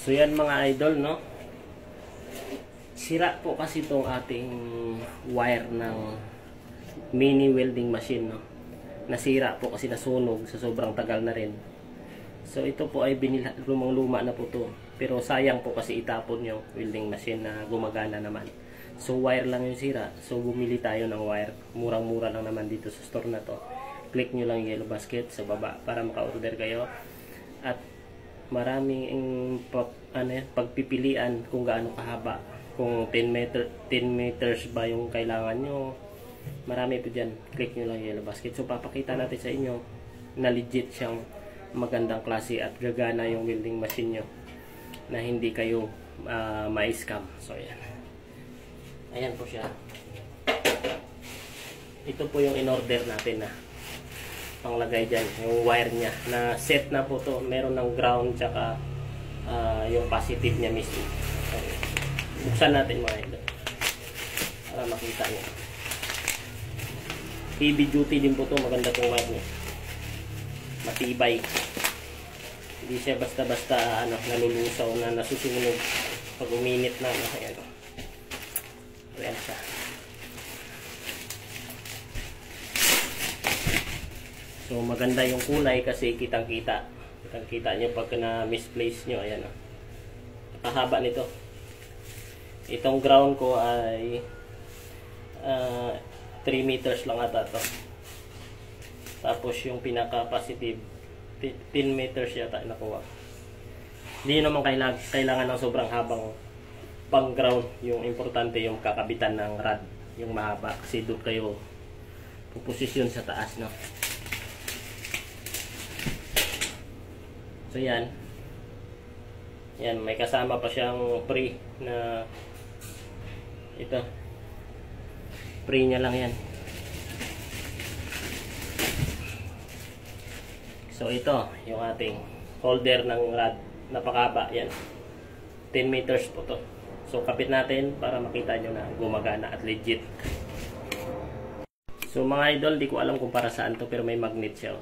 So yan mga idol, no? Sira po kasi itong ating wire ng mini welding machine, no? Nasira po kasi nasunog sa sobrang tagal na rin. So ito po ay lumang-luma na po to. Pero sayang po kasi itapon yung welding machine na gumagana naman. So wire lang yung sira. So bumili tayo ng wire. Murang-mura lang naman dito sa store na to. Click nyo lang yung yellow basket sa baba para maka-order kayo. At maraming pagpipilian kung gaano kahaba. Kung 10 meters ba yung kailangan nyo. Marami po dyan. Click nyo lang yung yellow basket. So papakita natin sa inyo na legit siyang magandang klase at gagana yung welding machine nyo. Na hindi kayo ma-scam. So ayan. Ayan po siya. Ito po yung in-order natin na panglagay dyan, yung wire niya na set na po to, meron ng ground tsaka yung positive niya mismo. Okay. Buksan natin mga ito para makita niyo. heavy duty din po to, maganda tong wire niya, matibay, hindi siya basta-basta nalulusaw na nasusunog pag uminit na. Ayan. Ayan siya. So maganda yung kulay kasi kitang-kita. Kitang-kita nyo pag na-misplace nyo. Ayan o. Kahaba nito. Itong ground ko ay 3 meters lang ata to. Tapos yung pinaka-positive 10 meters yata nakuha. Hindi naman kailangan ng sobrang habang pang ground. Yung importante yung kakabitan ng rod. Yung mahaba. Kasi doon kayo puposisyon sa taas, no? So yan. Yan, may kasama pa siyang pre na ito. Pre niya lang yan. So ito, yung ating holder ng rod. Napakaba yan. 10 meters po to. So kapit natin para makita nyo na gumagana at legit. So mga idol, di ko alam kung para saan to, pero may magnet siya.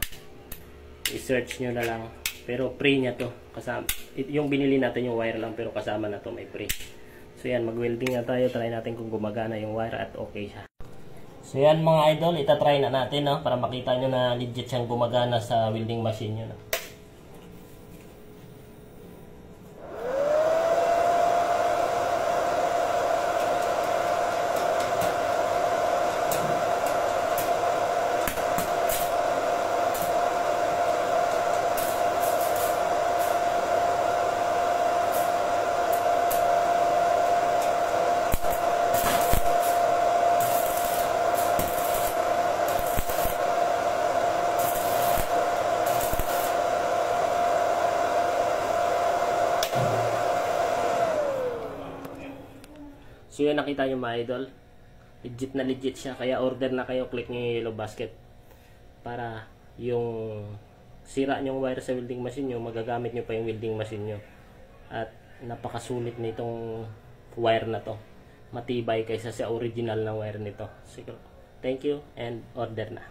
I-search nyo na lang. Pero pre niya to. Kasama, yung binili natin yung wire lang, pero kasama na to, may pre. So yan, mag-welding na tayo. Try natin kung gumagana yung wire at okay siya. So yan mga idol, itatry na natin, no? Para makita nyo na legit siyang gumagana sa welding machine nyo, no? So yun, nakita nyo mga idol, legit na legit siya. Kaya order na kayo, click nyo yung yellow basket para yung sira nyong wire sa welding machine nyo, magagamit nyo pa yung welding machine nyo. At napakasulit nitong wire na to, matibay kaysa sa original na wire nito. So, thank you and order na.